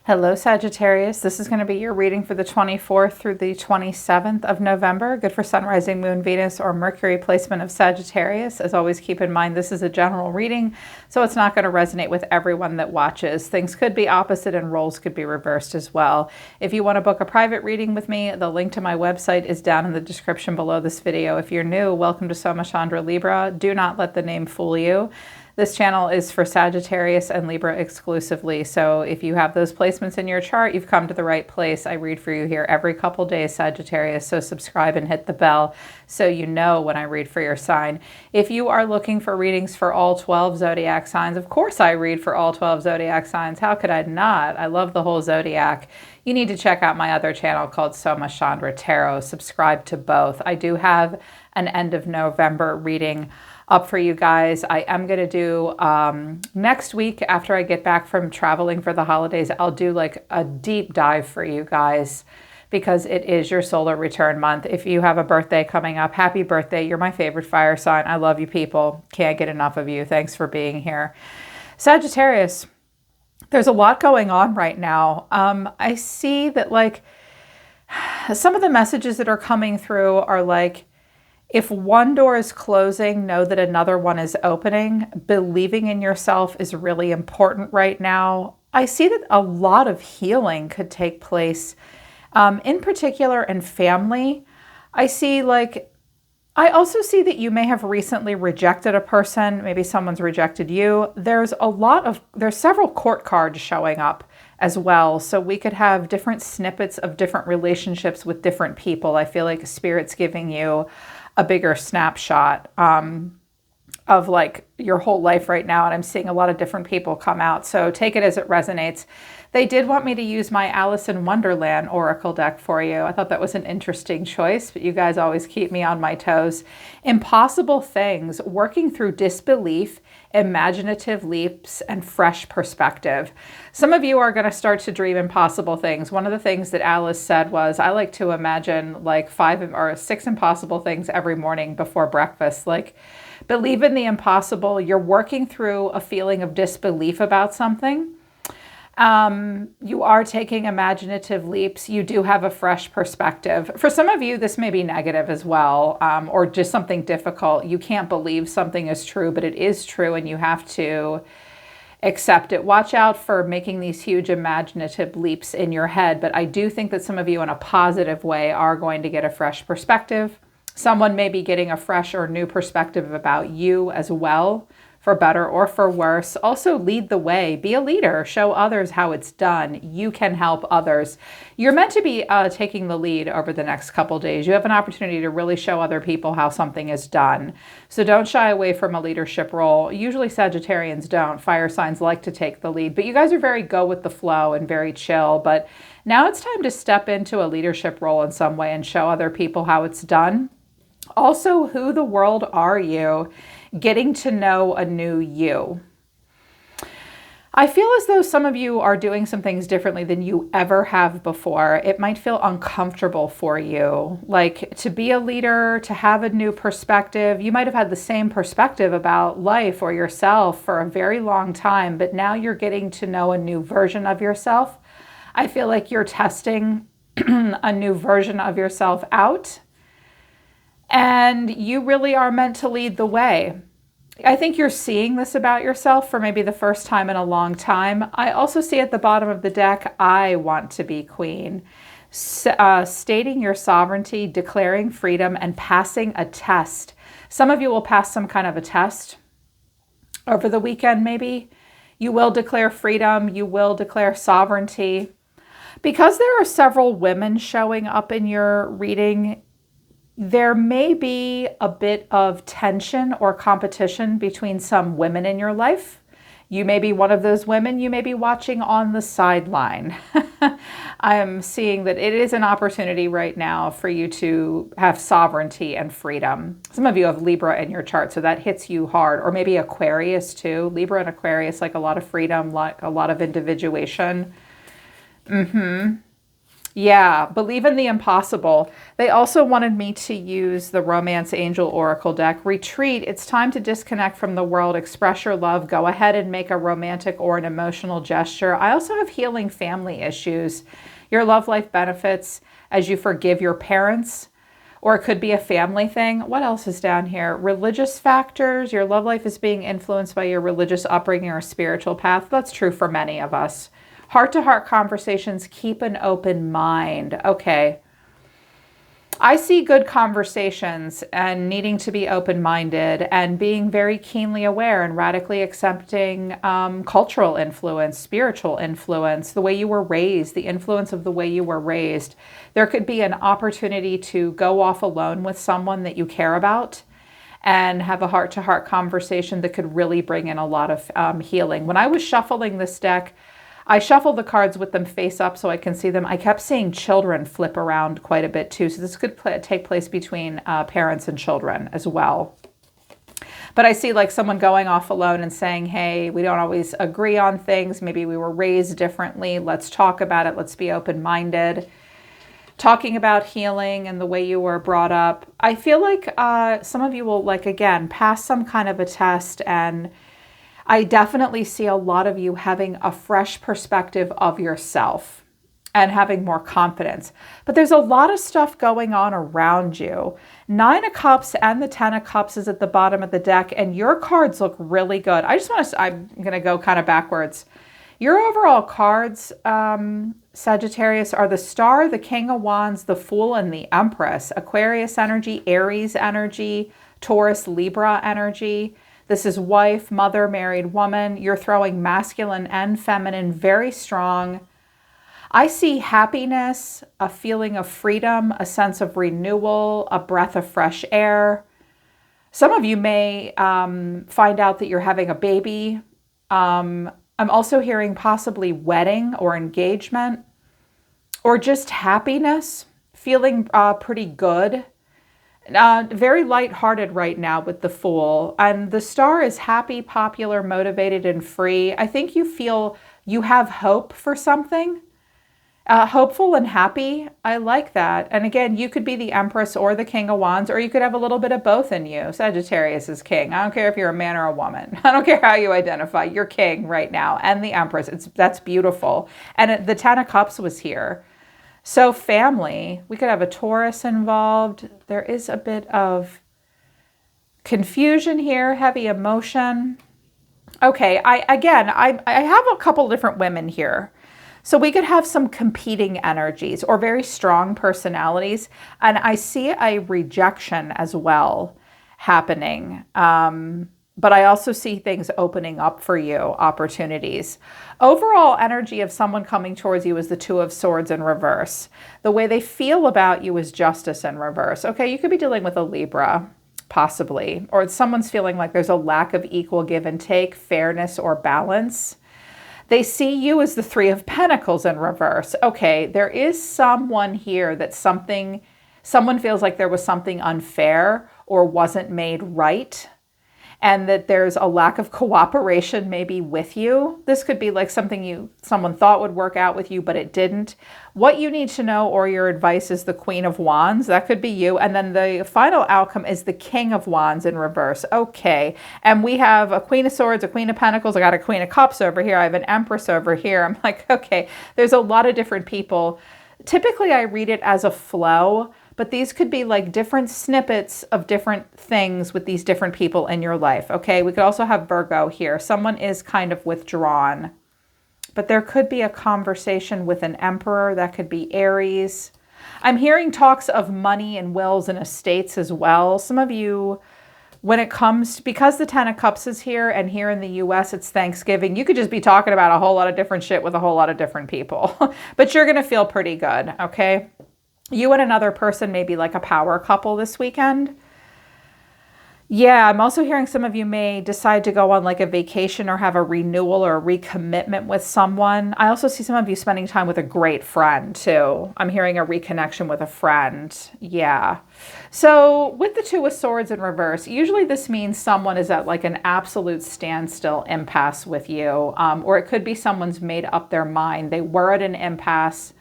Hello, Sagittarius. This is going to be your reading for the 24th through the 27th of November. Good for Sun, Rising, Moon, Venus, or Mercury placement of Sagittarius. As always, keep in mind this is a general reading, so it's not going to resonate with everyone that watches. Things could be opposite and roles could be reversed as well. If you want to book a private reading with me, the link to my website is down in the description below this video. If you're new, welcome to Soma Chandra Libra. Do not let the name fool you. This channel is for Sagittarius and Libra exclusively, so if you have those placements in your chart, you've come to the right place. I read for you here every couple days, Sagittarius, so subscribe and hit the bell so you know when I read for your sign. If you are looking for readings for all 12 zodiac signs, of course I read for all 12 zodiac signs. How could I not? I love the whole zodiac. You need to check out my other channel called Soma Chandra Tarot. Subscribe to both. I do have an end of November reading up for you guys. I am going to do next week after I get back from traveling for the holidays. I'll do like a deep dive for you guys because it is your solar return month. If you have a birthday coming up, happy birthday. You're my favorite fire sign. I love you people. Can't get enough of you. Thanks for being here. Sagittarius, there's a lot going on right now. I see that like some of the messages that are coming through are like, if one door is closing, know that another one is opening. Believing in yourself is really important right now. I see that a lot of healing could take place, in particular in family. I also see that you may have recently rejected a person. Maybe someone's rejected you. There's several court cards showing up as well. So we could have different snippets of different relationships with different people. I feel like Spirit's giving you a bigger snapshot of like your whole life right now. And I'm seeing a lot of different people come out. So take it as it resonates. They did want me to use my Alice in Wonderland Oracle deck for you. I thought that was an interesting choice, but you guys always keep me on my toes. Impossible things, working through disbelief, imaginative leaps, and fresh perspective. Some of you are going to start to dream impossible things. One of the things that Alice said was, I like to imagine like 5 or 6 impossible things every morning before breakfast. Like, believe in the impossible. You're working through a feeling of disbelief about something. You are taking imaginative leaps. You do have a fresh perspective. For some of you, this may be negative as well, or just something difficult. You can't believe something is true, but it is true and you have to accept it. Watch out for making these huge imaginative leaps in your head, but I do think that some of you in a positive way are going to get a fresh perspective. Someone may be getting a fresh or new perspective about you as well, for better or for worse. Also lead the way. Be a leader. Show others how it's done. You can help others. You're meant to be taking the lead over the next couple days. You have an opportunity to really show other people how something is done. So don't shy away from a leadership role. Usually Sagittarians don't. Fire signs like to take the lead, but you guys are very go with the flow and very chill. But now it's time to step into a leadership role in some way and show other people how it's done. Also, who the world are you? Getting to know a new you. I feel as though some of you are doing some things differently than you ever have before. It might feel uncomfortable for you, like to be a leader, to have a new perspective. You might have had the same perspective about life or yourself for a very long time, but now you're getting to know a new version of yourself. I feel like you're testing a new version of yourself out. And you really are meant to lead the way. I think you're seeing this about yourself for maybe the first time in a long time. I also see at the bottom of the deck, I want to be queen. Stating your sovereignty, declaring freedom, and passing a test. Some of you will pass some kind of a test over the weekend, maybe. You will declare freedom. You will declare sovereignty. Because there are several women showing up in your reading, there may be a bit of tension or competition between some women in your life. You may be one of those women. You may be watching on the sideline. I am seeing that it is an opportunity right now for you to have sovereignty and freedom. Some of you have Libra in your chart, so that hits you hard. Or maybe Aquarius too. Libra and Aquarius, like a lot of freedom, like a lot of individuation. Yeah, believe in the impossible. They also wanted me to use the Romance Angel Oracle deck. Retreat. It's time to disconnect from the world. Express your love. Go ahead and make a romantic or an emotional gesture. I also have healing family issues. Your love life benefits as you forgive your parents, or it could be a family thing. What else is down here? Religious factors. Your love life is being influenced by your religious upbringing or spiritual path. That's true for many of us. Heart-to-heart conversations, keep an open mind. Okay. I see good conversations and needing to be open-minded and being very keenly aware and radically accepting cultural influence, spiritual influence, the way you were raised, the influence of the way you were raised. There could be an opportunity to go off alone with someone that you care about and have a heart-to-heart conversation that could really bring in a lot of healing. When I was shuffling this deck, I shuffle the cards with them face up so I can see them. I kept seeing children flip around quite a bit too. So this could take place between parents and children as well. But I see like someone going off alone and saying, hey, we don't always agree on things. Maybe we were raised differently. Let's talk about it. Let's be open-minded. Talking about healing and the way you were brought up. I feel like some of you will, like, again, pass some kind of a test, and I definitely see a lot of you having a fresh perspective of yourself and having more confidence. But there's a lot of stuff going on around you. 9 of Cups and the 10 of Cups is at the bottom of the deck, and your cards look really good. I'm going to go kind of backwards. Your overall cards, Sagittarius, are the Star, the King of Wands, the Fool, and the Empress. Aquarius energy, Aries energy, Taurus, Libra energy. This is wife, mother, married woman. You're throwing masculine and feminine very strong. I see happiness, a feeling of freedom, a sense of renewal, a breath of fresh air. Some of you may find out that you're having a baby. I'm also hearing possibly wedding or engagement, or just happiness, feeling pretty good. Very lighthearted right now with the Fool. And the Star is happy, popular, motivated, and free. I think you feel you have hope for something. Hopeful and happy. I like that. And again, you could be the Empress or the King of Wands, or you could have a little bit of both in you. Sagittarius is king. I don't care if you're a man or a woman. I don't care how you identify. You're king right now. And the Empress. That's beautiful. And the 10 of Cups was here. So family, we could have a Taurus involved. There is a bit of confusion here, heavy emotion. Okay, I have a couple different women here. So we could have some competing energies or very strong personalities. And I see a rejection as well happening. But I also see things opening up for you, opportunities. Overall energy of someone coming towards you is the 2 of Swords in reverse. The way they feel about you is Justice in reverse. Okay, you could be dealing with a Libra, possibly. Or someone's feeling like there's a lack of equal give and take, fairness, or balance. They see you as the 3 of Pentacles in reverse. Okay, there is someone here that someone feels like there was something unfair or wasn't made right, and that there's a lack of cooperation maybe with you. This could be like something someone thought would work out with you, but it didn't. What you need to know, or your advice, is the Queen of Wands. That could be you. And then the final outcome is the King of Wands in reverse. Okay. And we have a Queen of Swords, a Queen of Pentacles. I got a Queen of Cups over here. I have an Empress over here. I'm like, okay, there's a lot of different people. Typically, I read it as a flow, but these could be like different snippets of different things with these different people in your life. Okay, we could also have Virgo here. Someone is kind of withdrawn, but there could be a conversation with an Emperor. That could be Aries. I'm hearing talks of money and wills and estates as well. Some of you, when it comes, because the 10 of Cups is here, and here in the US it's Thanksgiving, you could just be talking about a whole lot of different shit with a whole lot of different people. But you're going to feel pretty good, okay? You and another person may be like a power couple this weekend. Yeah, I'm also hearing some of you may decide to go on like a vacation or have a renewal or a recommitment with someone. I also see some of you spending time with a great friend too. I'm hearing a reconnection with a friend. Yeah. So with the 2 of Swords in reverse, usually this means someone is at like an absolute standstill impasse with you. Or it could be someone's made up their mind. They were at an impasse.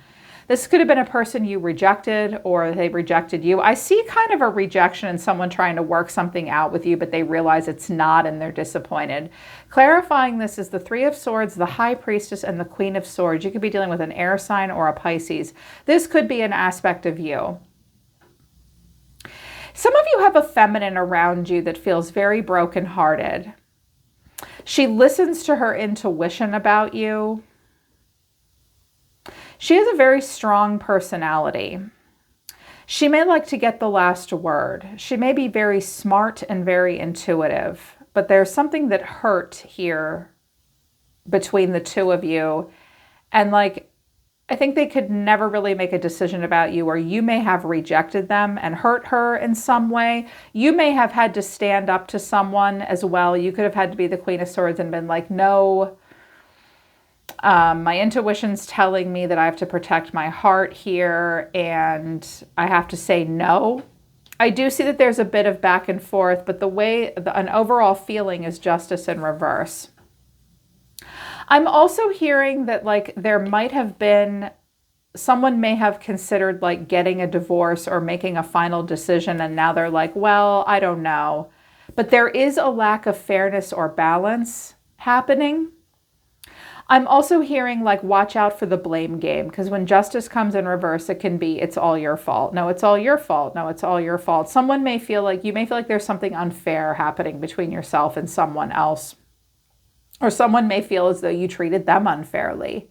This could have been a person you rejected or they rejected you. I see kind of a rejection in someone trying to work something out with you, but they realize it's not and they're disappointed. Clarifying this is the Three of Swords, the High Priestess, and the Queen of Swords. You could be dealing with an air sign or a Pisces. This could be an aspect of you. Some of you have a feminine around you that feels very brokenhearted. She listens to her intuition about you. She has a very strong personality. She may like to get the last word. She may be very smart and very intuitive, but there's something that hurt here between the two of you. And like, I think they could never really make a decision about you, or you may have rejected them and hurt her in some way. You may have had to stand up to someone as well. You could have had to be the Queen of Swords and been like, no, my intuition's telling me that I have to protect my heart here and I have to say no. I do see that there's a bit of back and forth, but an overall feeling is justice in reverse. I'm also hearing that like there might have been, someone may have considered like getting a divorce or making a final decision, and now they're like, well, I don't know. But there is a lack of fairness or balance happening. I'm also hearing like, watch out for the blame game, because when justice comes in reverse, it can be, it's all your fault. No, it's all your fault. No, it's all your fault. Someone may feel like, you may feel like there's something unfair happening between yourself and someone else. Or someone may feel as though you treated them unfairly.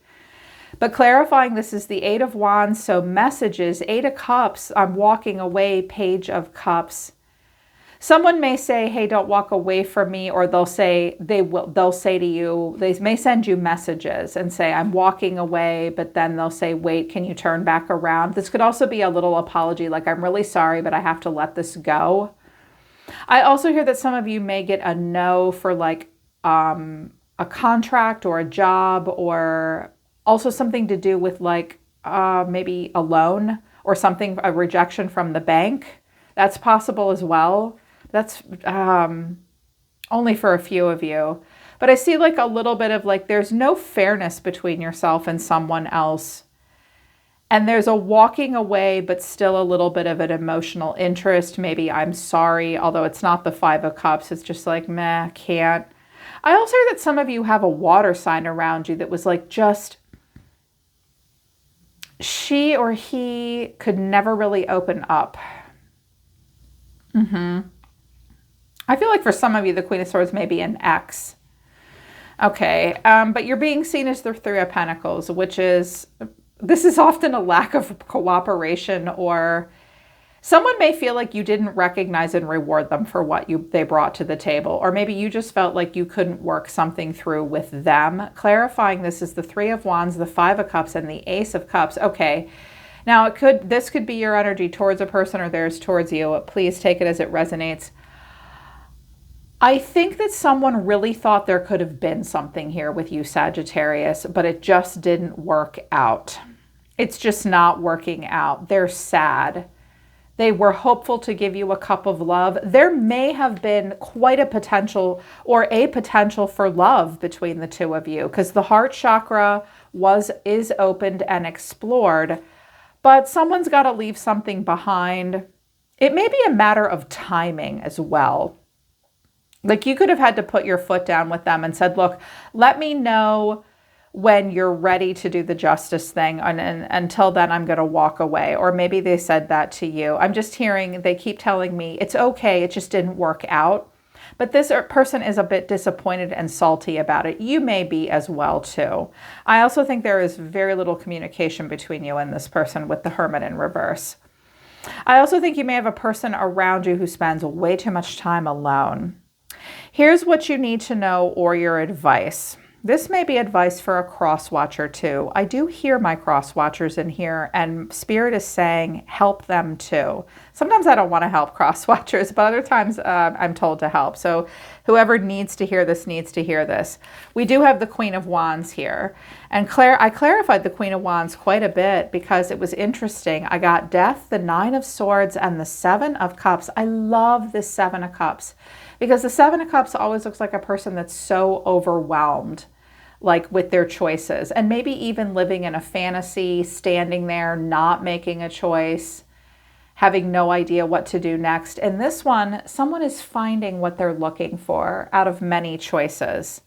But clarifying, this is the Eight of Wands, so messages, Eight of Cups, I'm walking away, Page of Cups. Someone may say, hey, don't walk away from me, or they'll say to you, they may send you messages and say, I'm walking away, but then they'll say, wait, can you turn back around? This could also be a little apology, like, I'm really sorry, but I have to let this go. I also hear that some of you may get a no for like a contract or a job, or also something to do with like maybe a loan or something, a rejection from the bank. That's possible as well. That's only for a few of you. But I see like a little bit of like, there's no fairness between yourself and someone else. And there's a walking away, but still a little bit of an emotional interest. Maybe I'm sorry, although it's not the Five of Cups. It's just like, meh, can't. I also hear that some of you have a water sign around you that was like just, she or he could never really open up. I feel like for some of you, the Queen of Swords may be an ex. Okay, but you're being seen as the Three of Pentacles, which is, this is often a lack of cooperation, or someone may feel like you didn't recognize and reward them for what they brought to the table, or maybe you just felt like you couldn't work something through with them. Clarifying, this is the Three of Wands, the Five of Cups, and the Ace of Cups. Okay, now this could be your energy towards a person or theirs towards you. Please take it as it resonates. I think that someone really thought there could have been something here with you, Sagittarius, but it just didn't work out. It's just not working out. They're sad. They were hopeful to give you a cup of love. There may have been quite a potential, or a potential for love between the two of you, because the heart chakra is opened and explored, but someone's got to leave something behind. It may be a matter of timing as well. Like you could have had to put your foot down with them and said, look, let me know when you're ready to do the justice thing. And until then, I'm going to walk away. Or maybe they said that to you. I'm just hearing, they keep telling me it's okay. It just didn't work out. But this person is a bit disappointed and salty about it. You may be as well too. I also think there is very little communication between you and this person with the Hermit in reverse. I also think you may have a person around you who spends way too much time alone. Here's what you need to know, or your advice. This may be advice for a cross watcher too. I do hear my cross watchers in here, and Spirit is saying help them too. Sometimes I don't want to help cross watchers, but other times I'm told to help. So whoever needs to hear this needs to hear this. We do have the Queen of Wands here. And I clarified the Queen of Wands quite a bit because it was interesting. I got Death, the Nine of Swords, and the Seven of Cups. I love this Seven of Cups because the Seven of Cups always looks like a person that's so overwhelmed. like with their choices, and maybe even living in a fantasy, standing there, not making a choice, having no idea what to do next. And this one, someone is finding what they're looking for out of many choices.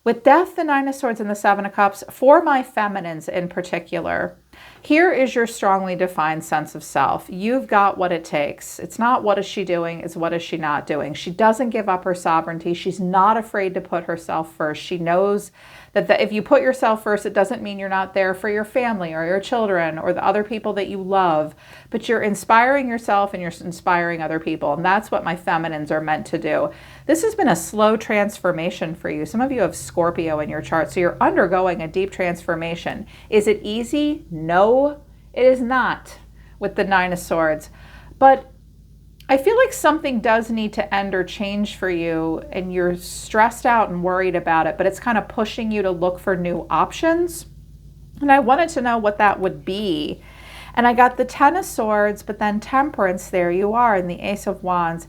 With Death, the Nine of Swords, and the Seven of Cups, for my feminines in particular, here is your strongly defined sense of self. You've got what it takes. It's not what is she doing, it's what is she not doing. She doesn't give up her sovereignty. She's not afraid to put herself first. She knows that if you put yourself first, it doesn't mean you're not there for your family or your children or the other people that you love, but you're inspiring yourself and you're inspiring other people. And that's what my feminines are meant to do. This has been a slow transformation for you. Some of you have Scorpio in your chart, so you're undergoing a deep transformation. Is it easy? No, it is not with the Nine of Swords. But I feel like something does need to end or change for you, and you're stressed out and worried about it, but it's kind of pushing you to look for new options. And I wanted to know what that would be. And I got the Ten of Swords, but then Temperance, there you are, and the Ace of Wands.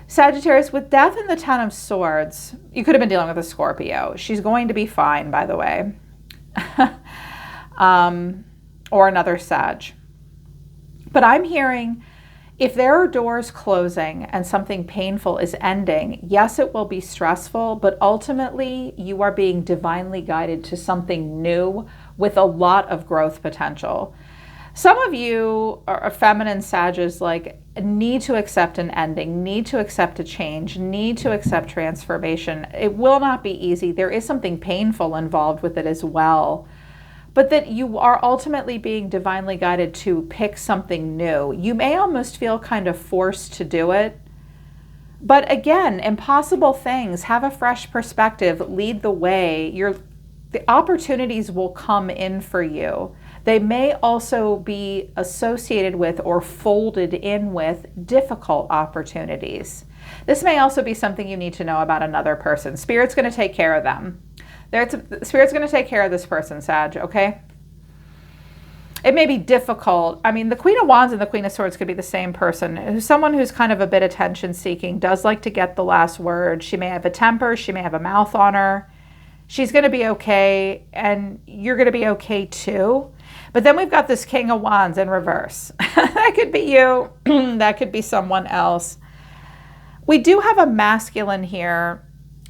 Sagittarius, with Death and the Ten of Swords, you could have been dealing with a Scorpio. She's going to be fine, by the way. Or another Sag. But I'm hearing, if there are doors closing and something painful is ending, yes, it will be stressful, but ultimately you are being divinely guided to something new with a lot of growth potential. Some of you are feminine Sages, like, need to accept an ending, need to accept a change, need to accept transformation. It will not be easy. There is something painful involved with it as well. But that you are ultimately being divinely guided to pick something new. You may almost feel kind of forced to do it. But again, impossible things, have a fresh perspective, lead the way. The opportunities will come in for you. They may also be associated with or folded in with difficult opportunities. This may also be something you need to know about another person. Spirit's going to take care of them. Spirit's going to take care of this person, Sag, okay? It may be difficult. I mean, the Queen of Wands and the Queen of Swords could be the same person. Someone who's kind of a bit attention-seeking, does like to get the last word. She may have a temper. She may have a mouth on her. She's going to be okay, and you're going to be okay too. But then we've got this King of Wands in reverse. That could be you. That could be someone else. We do have a masculine here.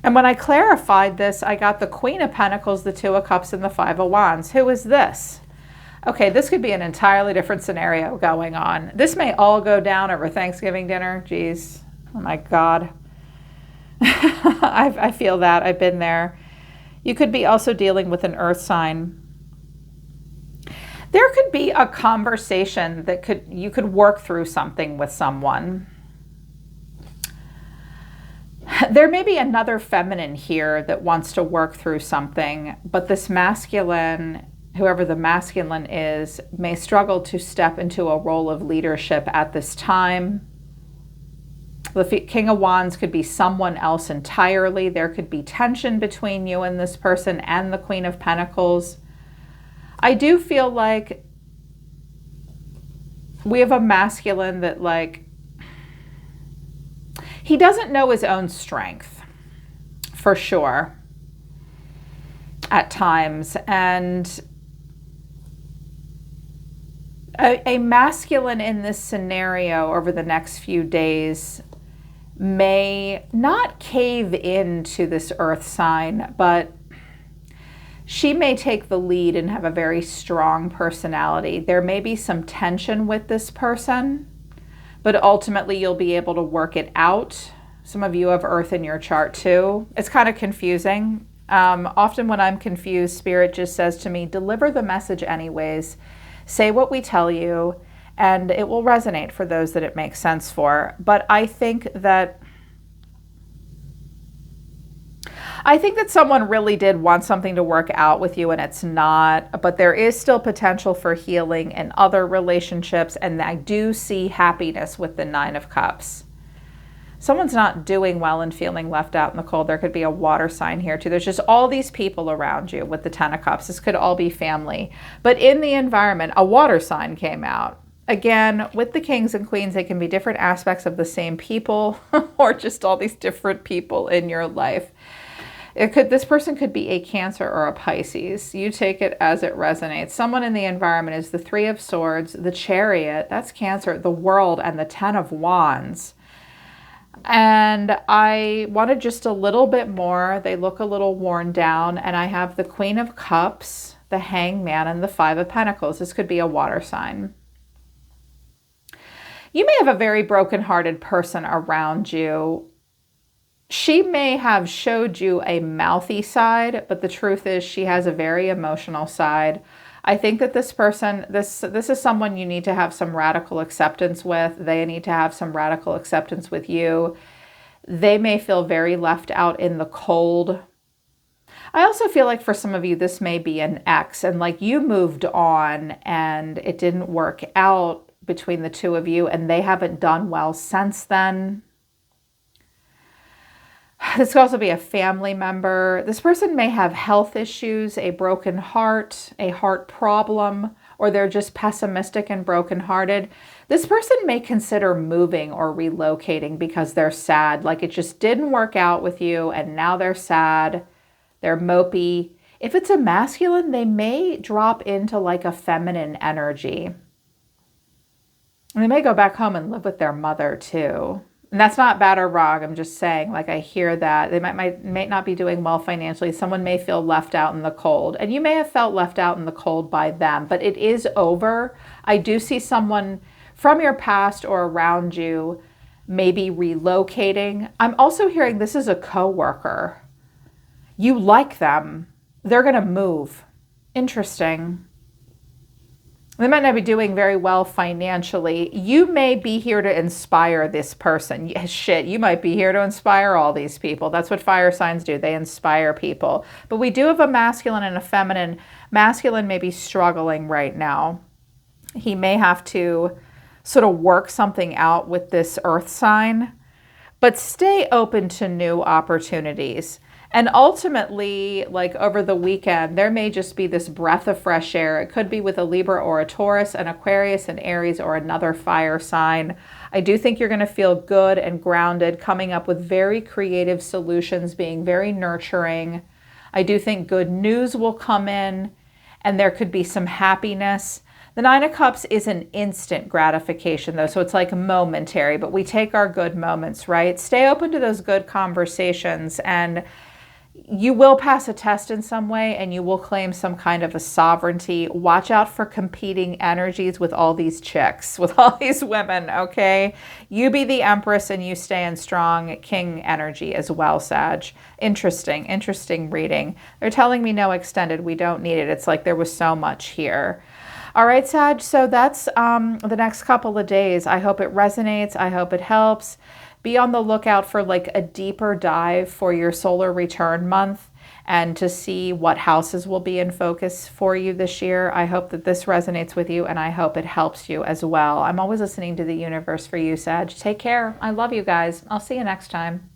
And when I clarified this, I got the Queen of Pentacles, the Two of Cups, and the Five of Wands. Who is this? Okay, this could be an entirely different scenario going on. This may all go down over Thanksgiving dinner. Jeez. Oh my God. I feel that. I've been there. You could be also dealing with an earth sign. There could be a conversation that you could work through something with someone. There may be another feminine here that wants to work through something, but this masculine, whoever the masculine is, may struggle to step into a role of leadership at this time. The King of Wands could be someone else entirely. There could be tension between you and this person and the Queen of Pentacles. I do feel like we have a masculine that, like, he doesn't know his own strength, for sure, at times. And a masculine in this scenario over the next few days may not cave into this earth sign, but she may take the lead and have a very strong personality. There may be some tension with this person, but ultimately you'll be able to work it out. Some of you have earth in your chart too. It's kind of confusing. Often when I'm confused, Spirit just says to me, deliver the message anyways. Say what we tell you, and it will resonate for those that it makes sense for. But I think that someone really did want something to work out with you, and it's not, but there is still potential for healing in other relationships, and I do see happiness with the Nine of Cups. Someone's not doing well and feeling left out in the cold. There could be a water sign here too. There's just all these people around you with the Ten of Cups. This could all be family. But in the environment, a water sign came out. Again, with the kings and queens, they can be different aspects of the same people or just all these different people in your life. This person could be a Cancer or a Pisces. You take it as it resonates. Someone in the environment is the Three of Swords, the Chariot, that's Cancer, the World, and the Ten of Wands. And I wanted just a little bit more. They look a little worn down. And I have the Queen of Cups, the Hangman, and the Five of Pentacles. This could be a water sign. You may have a very broken-hearted person around you. She may have showed you a mouthy side, but the truth is she has a very emotional side. I think that this person, this is someone you need to have some radical acceptance with. They need to have some radical acceptance with you. They may feel very left out in the cold. I also feel like for some of you, this may be an ex, and like you moved on and it didn't work out between the two of you, and they haven't done well since then. This could also be a family member. This person may have health issues, a broken heart, a heart problem, or they're just pessimistic and brokenhearted. This person may consider moving or relocating because they're sad. Like it just didn't work out with you and now they're sad. They're mopey. If it's a masculine, they may drop into like a feminine energy. And they may go back home and live with their mother too. And that's not bad or wrong. I'm just saying, like, I hear that. They might not be doing well financially. Someone may feel left out in the cold. And you may have felt left out in the cold by them, but it is over. I do see someone from your past or around you maybe relocating. I'm also hearing this is a coworker. You like them. They're going to move. Interesting. They might not be doing very well financially. You may be here to inspire this person. Yeah, shit, you might be here to inspire all these people. That's what fire signs do. They inspire people. But we do have a masculine and a feminine. Masculine may be struggling right now. He may have to sort of work something out with this earth sign, but stay open to new opportunities. And ultimately, like over the weekend, there may just be this breath of fresh air. It could be with a Libra or a Taurus, an Aquarius, an Aries, or another fire sign. I do think you're going to feel good and grounded, coming up with very creative solutions, being very nurturing. I do think good news will come in, and there could be some happiness. The Nine of Cups is an instant gratification, though, so it's like momentary, but we take our good moments, right? Stay open to those good conversations, and you will pass a test in some way and you will claim some kind of a sovereignty. Watch out for competing energies with all these chicks, with all these women, okay? You be the Empress and you stay in strong King energy as well, Sag. Interesting reading. They're telling me no extended. We don't need it. It's like there was so much here. All right, Sag, so that's the next couple of days. I hope it resonates. I hope it helps. Be on the lookout for like a deeper dive for your solar return month and to see what houses will be in focus for you this year. I hope that this resonates with you and I hope it helps you as well. I'm always listening to the universe for you, Sag. Take care. I love you guys. I'll see you next time.